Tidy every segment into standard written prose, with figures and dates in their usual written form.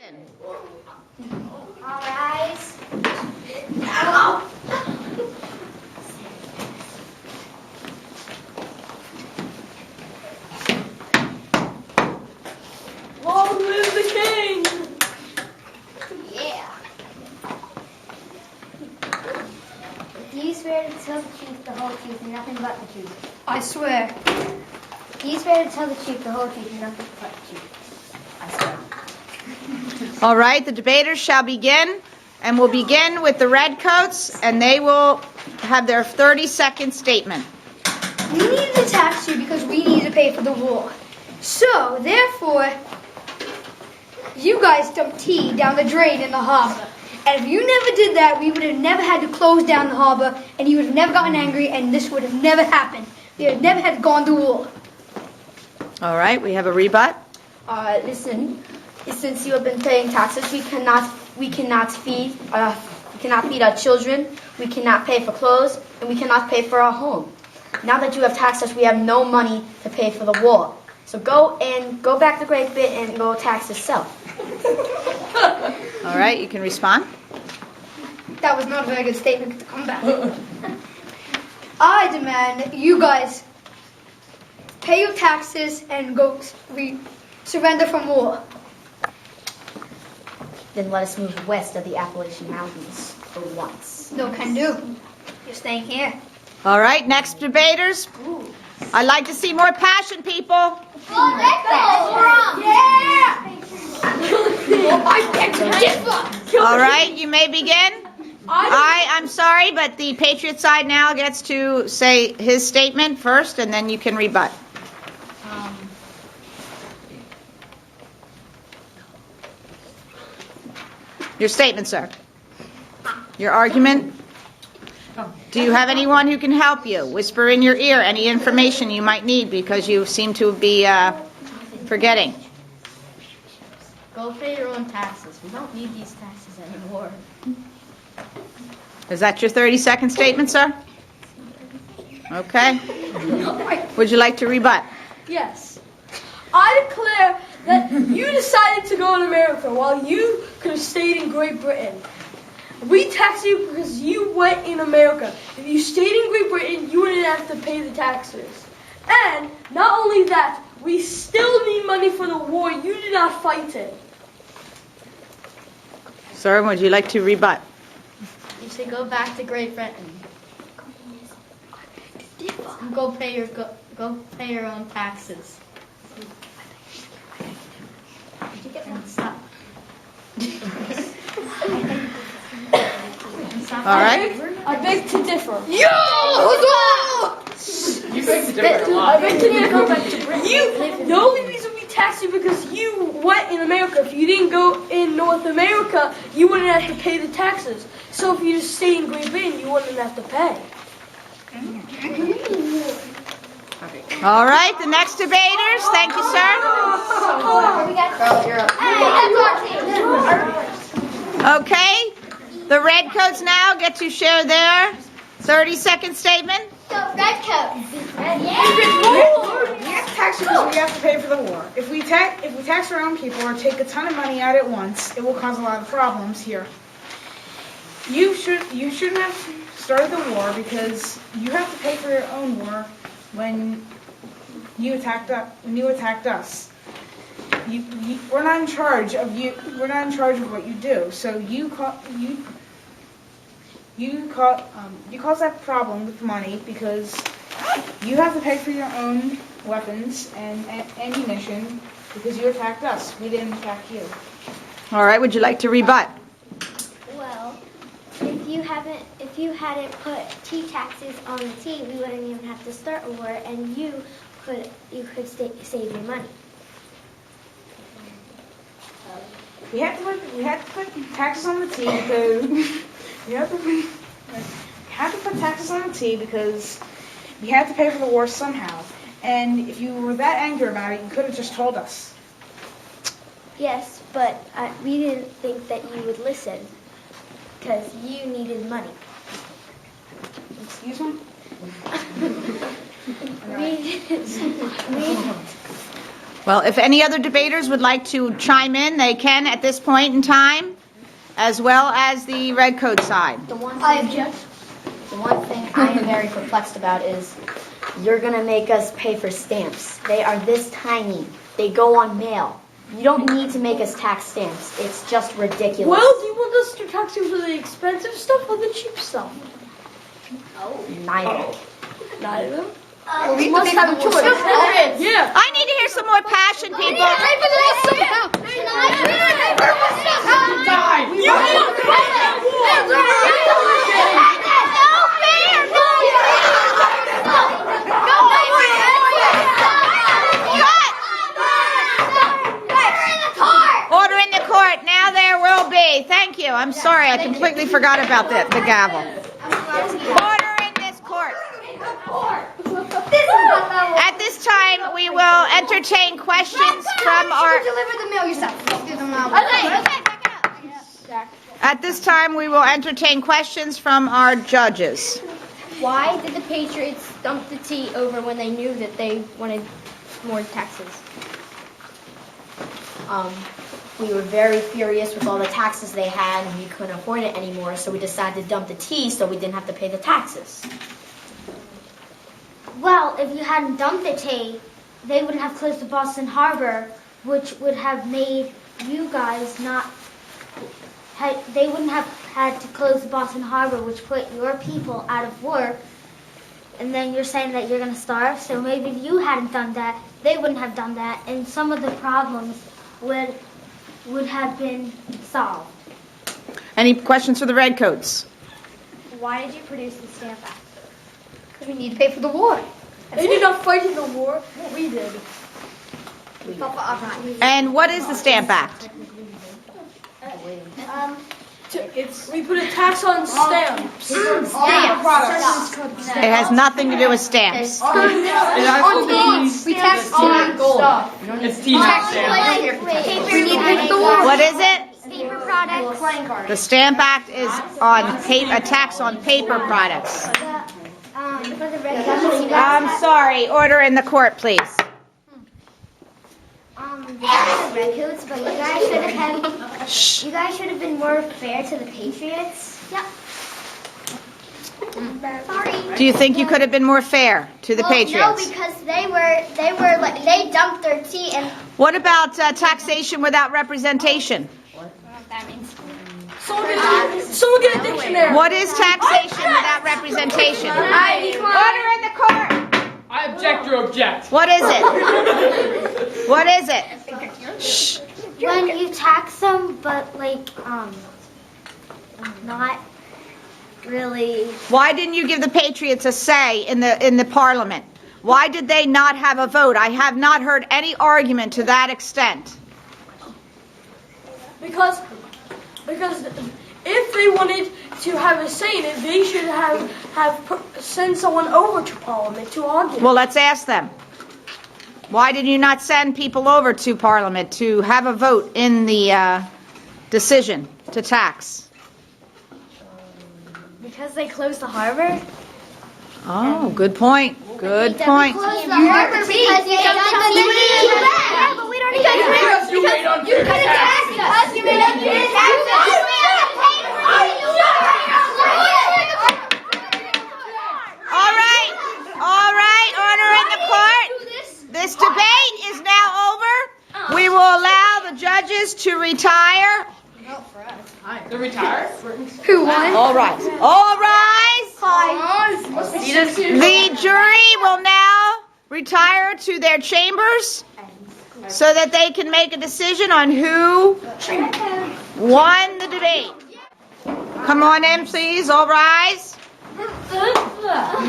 All rise. Long live the king! Yeah. Do you swear to tell the truth, the whole truth, and nothing but the truth? I swear. Do you swear to tell the truth, the whole truth, and nothing but the truth? I swear. All right, the debaters shall begin, and we'll begin with the redcoats, and they will have their 30-second statement. We needed to tax you because we needed to pay for the war. So, therefore, you guys dumped tea down the drain in the harbor. And if you never did that, we would have never had to close down the harbor, and you would have never gotten angry, and this would have never happened. We would have never had gone to war. All right, we have a rebut. Listen, since you have been paying taxes, we cannot feed our children, we cannot pay for clothes, and we cannot pay for our home. Now that you have taxed us, we have no money to pay for the war. So go back to Great Britain and go tax yourself. All right, you can respond. That was not a very good statement to come back. I demand that you guys pay your taxes and go surrender from war. Then let us move west of the Appalachian Mountains for once. No can do. You're staying here. All right, next debaters. I'd like to see more passion, people. Yeah. All right, you may begin. I'm sorry, but the Patriot side now gets to say his statement first, and then you can rebut. Your statement, sir. Your argument. Do you have anyone who can help you? Whisper in your ear any information you might need because you seem to be forgetting. Go pay your own taxes. We don't need these taxes anymore. Is that your 30-second statement, sir? Okay. Would you like to rebut? Yes. I declare that you decided to go in America while you could have stayed in Great Britain. We tax you because you went in America. If you stayed in Great Britain, you wouldn't have to pay the taxes. And not only that, we still need money for the war. You did not fight it. Sir, would you like to rebut? You should go back to Great Britain. Go pay your own taxes. Did you get that? Stop. All right. I beg to differ. You beg to differ a lot. I beg to differ. The only reason we tax you because you went in America. If you didn't go in North America, you wouldn't have to pay the taxes. So if you just stay in Great Britain, you wouldn't have to pay. All right, the next debaters. Thank you, sir. Okay, the redcoats now get to share their 30-second statement. Redcoats. We have to tax because we have to pay for the war. If we tax our own people or take a ton of money out at once, it will cause a lot of problems here. You shouldn't have started the war because you have to pay for your own war when you attacked us. We're not in charge of you. We're not in charge of what you do. So you cause that problem with money because you have to pay for your own weapons and ammunition because you attacked us. We didn't attack you. All right, would you like to rebut? Well, if you hadn't put tea taxes on the tea, we wouldn't even have to start a war, and you could save your money. We had to put taxes on the tea because we had to put taxes on the tea because we had to pay for the war somehow. And if you were that angry about it, you could have just told us. Yes, but we didn't think that you would listen because you needed money. Excuse me? Well, if any other debaters would like to chime in, they can at this point in time, as well as the red coat side. The one I thing, object. the one thing I am very perplexed about is you're going to make us pay for stamps. They are this tiny. They go on mail. You don't need to make us tax stamps. It's just ridiculous. Well, do you want us to tax you for the expensive stuff or the cheap stuff? Neither. Neither. We You must have a choice. Yeah. I need to hear some more passion, people. Order in the court. Now there will be. Thank you. I'm sorry. I completely forgot about the gavel. Order in this court. At this time, we will entertain questions from our... Deliver the mail yourself. At this time, we will entertain questions from our judges. Why did the Patriots dump the tea over when they knew that they wanted more taxes? We were very furious with all the taxes they had, and we couldn't afford it anymore, so we decided to dump the tea so we didn't have to pay the taxes. Well, if you hadn't dumped the tea, they wouldn't have closed the Boston Harbor, which would have made you guys not. They wouldn't have had to close the Boston Harbor, which put your people out of work. And then you're saying that you're going to starve. So maybe if you hadn't done that, they wouldn't have done that, and some of the problems would have been solved. Any questions for the redcoats? Why did you produce the Stamp Act? Because we need to pay for the war. They did not fight in the war. We did. And what is the Stamp Act? We put a tax on stamps. It has nothing to do with stamps. We tax on stuff. It's tea, not stamps. We need to pay for the war. What is it? Paper products. The Stamp Act is on a tax on paper products. For the red I'm sorry. Order in the court, please. The redcoats, but you guys should have been more fair to the Patriots. Yep. Sorry. Do you think you could have been more fair to the Patriots? No, because they dumped their tea and What about taxation without representation? Someone get a dictionary. What is taxation without representation? Order in the court. I object, you object. What is it? What is it? Shh. when you tax them, but not really. Why didn't you give the Patriots a say in the Parliament? Why did they not have a vote? I have not heard any argument to that extent. Because if they wanted to have a say in it, they should have send someone over to Parliament to argue. Well, let's ask them. Why did you not send people over to Parliament to have a vote in the decision to tax? Because they closed the harbor? Oh, good point. Good point. Closed the harbor because you dumped the tea. Yeah, but we don't need Because you made unfair taxes. us. You made unfair taxes. All right, order in the court. This debate is now over. We will allow the judges to retire. They're retired? Who won? All right. All rise. The jury will now retire to their chambers so that they can make a decision on who won the debate. Come on in, please. All rise.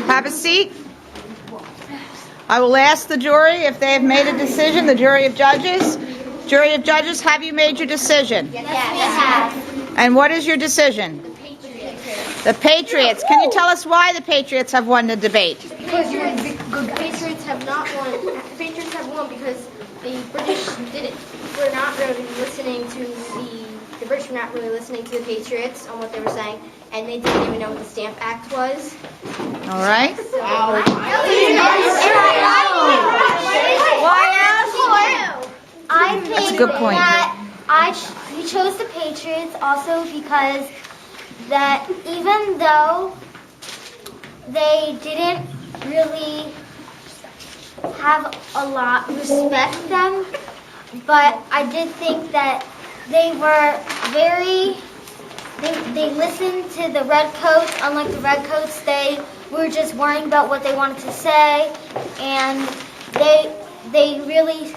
Have a seat. I will ask the jury if they have made a decision, the jury of judges. Jury of judges, have you made your decision? Yes. And what is your decision? The Patriots. Can you tell us why the Patriots have won the debate? Because the Patriots have not won. The Patriots have won because the British didn't. Were not really listening to the British were not really listening to the Patriots on what they were saying, and they didn't even know what the Stamp Act was. All right. So, Why else? good point. That we chose the Patriots also because that even though they didn't really have a lot respect them, but I did think that they were they listened to the Redcoats. Unlike the Redcoats, they were just worrying about what they wanted to say, and they really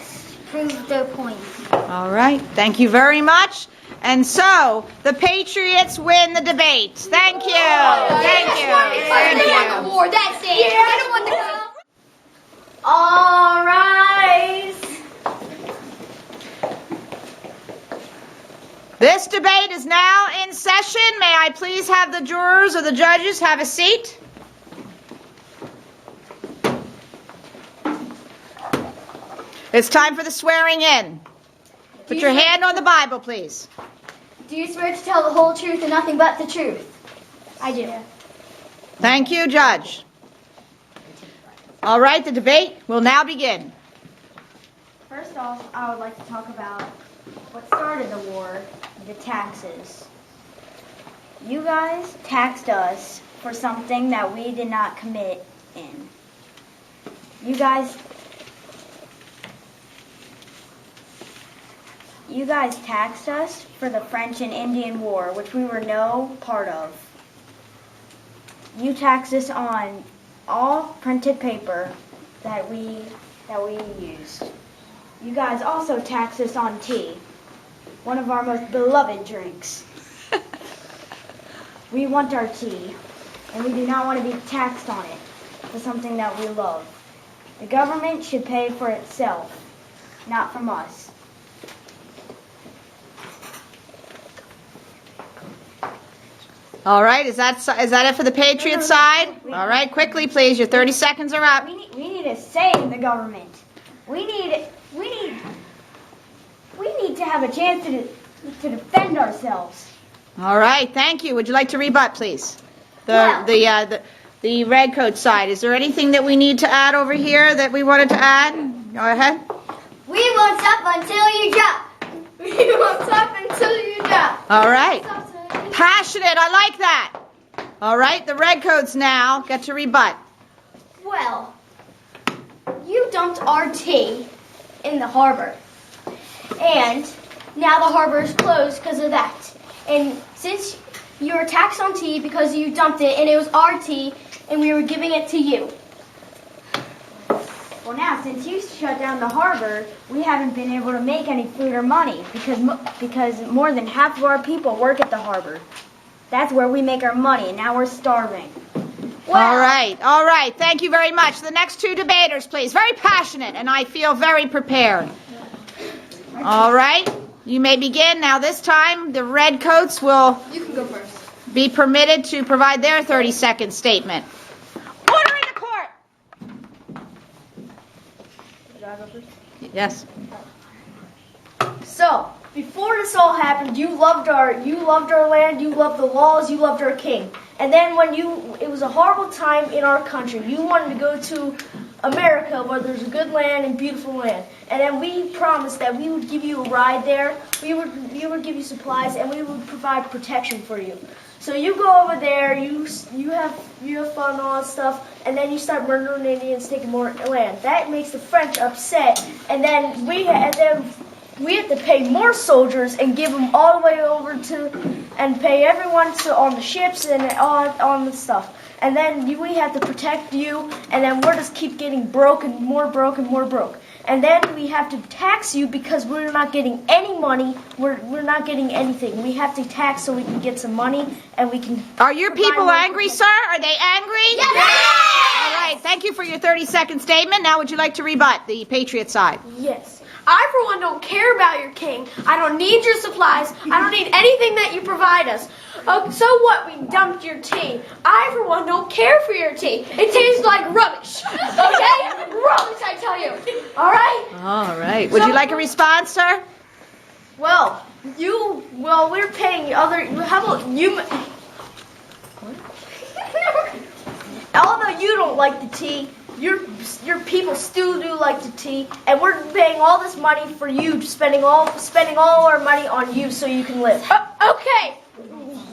proved their point. All right. Thank you very much. And so, the Patriots win the debate. Thank you. Thank you. Thank you. War, that's it. I don't want to go. All rise. This debate is now in session. May I please have the jurors or the judges have a seat? It's time for the swearing in. Put your hand on the Bible, please. Do you swear to tell the whole truth and nothing but the truth? I do. Thank you, Judge. All right, the debate will now begin. First off, I would like to talk about what started the war, the taxes. You guys taxed us for something that we did not commit in. You guys taxed us for the French and Indian War, which we were no part of. You taxed us on all printed paper that we used. You guys also taxed us on tea, one of our most beloved drinks. We want our tea, and we do not want to be taxed on it for something that we love. The government should pay for itself, not from us. All right, is that it for the Patriot side? All right, quickly, please. Your 30 seconds are up. We need a say in the government. We need to have a chance to defend ourselves. All right, thank you. Would you like to rebut, please? The Redcoat side. Is there anything that we need to add over here that we wanted to add? Go ahead. We won't stop until you drop. We won't stop until you drop. All right. Passionate. I like that. All right, the Redcoats now get to rebut. Well, you dumped our tea in the harbor. And now the harbor is closed because of that. And since you were taxed on tea because you dumped it and it was our tea and we were giving it to you. Well, now, since you shut down the harbor, we haven't been able to make any food or money because more than half of our people work at the harbor. That's where we make our money, and now we're starving. All right. Thank you very much. The next two debaters, please. Very passionate, and I feel very prepared. All right. You may begin. Now, this time, the Redcoats will be permitted to provide their 30-second statement. Order in the court. Yes. So, before this all happened, you loved our land, you loved the laws, you loved our king. And then when it was a horrible time in our country. You wanted to go to America where there's a good land and beautiful land. And then we promised that we would give you a ride there. We would give you supplies and we would provide protection for you. So you go over there, you have fun and all that stuff, and then you start murdering Indians, taking more land. That makes the French upset, and then we have to pay more soldiers and give them all the way over and pay everyone on the ships and on the stuff. And then we have to protect you, and then we're just keep getting broke and more broke and more broke. And then we have to tax you because we're not getting any money. We're not getting anything. We have to tax so we can get some money and we can. Are your people angry, sir? Are they angry? Yes! All right. Thank you for your 30-second statement. Now, would you like to rebut the Patriot side? Yes. I, for one, don't care about your king. I don't need your supplies. I don't need anything that you provide us. So what? We dumped your tea. I, for one, don't care for your tea. It tastes like rubbish. Okay? Rubbish, I tell you. All right? All right. Would you like a response, sir? Well, we're paying other. How about you? Although you don't like the tea, your people still do like the tea, and we're paying all this money for you, spending all our money on you so you can live. Okay,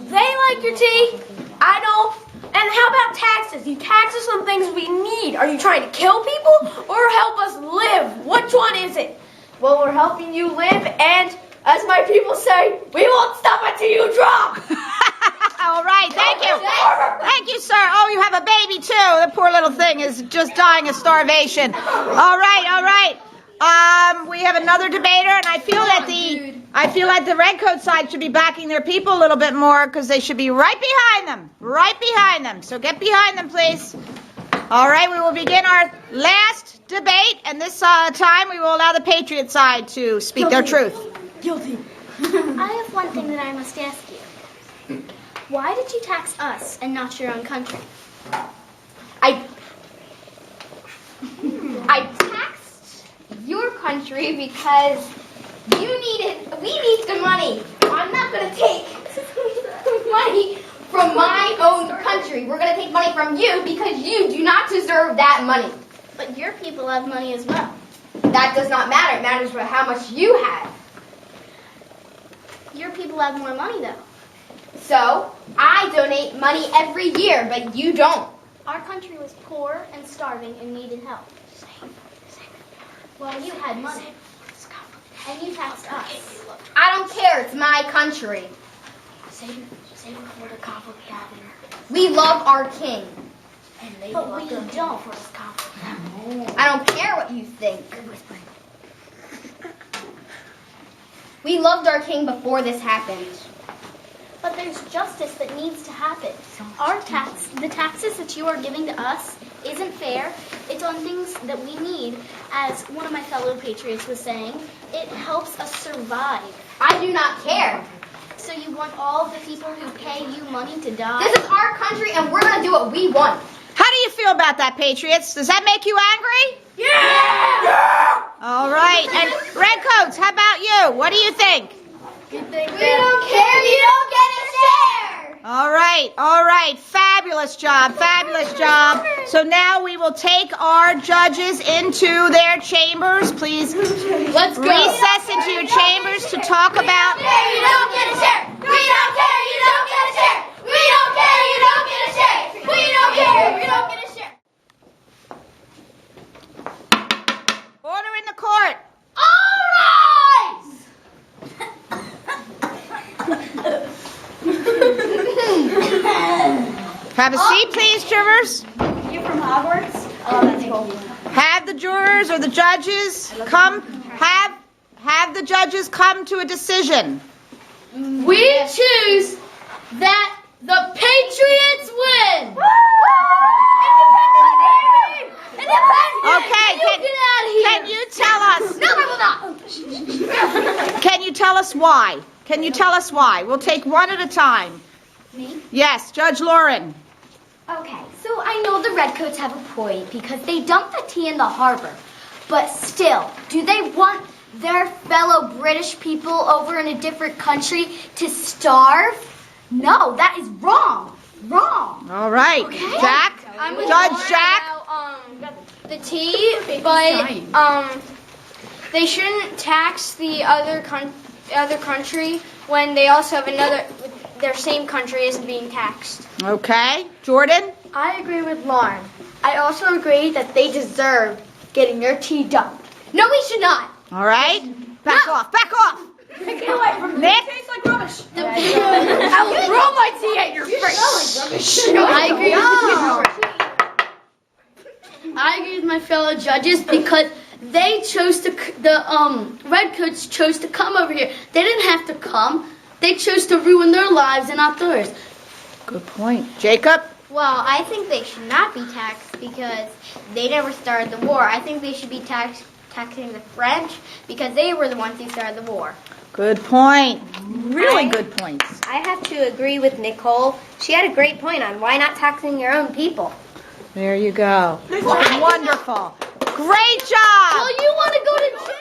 they like your tea. I know. And how about taxes? You tax us on things we need. Are you trying to kill people or help us live? Which one is it? Well, we're helping you live, and as my people say, we won't stop until you drop. All right, thank you. Thank you, sir. Oh, you have a baby, too. The poor little thing is just dying of starvation. All right. We have another debater, and I feel that the Redcoat side should be backing their people a little bit more because they should be right behind them. So get behind them, please. All right, we will begin our last debate, and this time we will allow the Patriot side to speak their truth. Guilty. I have one thing that I must ask you. Why did you tax us and not your own country? I taxed your country because we need the money. I'm not going to take money from my own country. We're going to take money from you because you do not deserve that money. But your people have money as well. That does not matter. It matters for how much you have. Your people have more money, though. So, I donate money every year, but you don't. Our country was poor and starving and needed help. Well, you had money. And you taxed us. I don't care. It's my country. We love our king. But we don't. I don't care what you think. We loved our king before this happened. But there's justice that needs to happen. The taxes that you are giving to us isn't fair. It's on things that we need. As one of my fellow patriots was saying, it helps us survive. I do not care. So you want all the people who pay you money to die? This is our country, and we're going to do what we want. How do you feel about that, Patriots? Does that make you angry? Yeah! All right. And Redcoats, how about you? What do you think? We don't care. You don't get a share. All right. Fabulous job. So now we will take our judges into their chambers. Please Let's go. recess into your chambers to talk about... You don't get a share. We don't care. You don't get a share. We don't care. You don't get a share. We don't care. You don't get a share. Order in the court. All rise. Have a seat, please, jurors. You from Hogwarts? Oh, that's cool. Have the jurors or the judges come. Have the judges come to a decision. We choose that the Patriots win. Okay. Can you tell us? No, I will not. Can you tell us why? We'll take one at a time. Me? Yes, Judge Lauren. Okay, so I know the Redcoats have a point because they dumped the tea in the harbor. But still, do they want their fellow British people over in a different country to starve? No, that is wrong. Wrong. All right. Okay. Jack? Judge Jack? The tea, but they shouldn't tax the other country when they also have their same country isn't being taxed. Okay. Jordan? I agree with Lauren. I also agree that they deserve getting their tea dumped. No, we should not. All right. Back off. Get away from me. Nick? It tastes like rubbish. I will throw my tea at your face. I agree with my fellow judges because they chose to, the Redcoats chose to come over here. They didn't have to come. They chose to ruin their lives and not theirs. Good point. Jacob? Well, I think they should not be taxed because they never started the war. I think they should be taxing the French because they were the ones who started the war. Good point. Really good points. I have to agree with Nicole. She had a great point on why not taxing your own people. There you go. Wonderful. Great job. Well, you want to go to jail.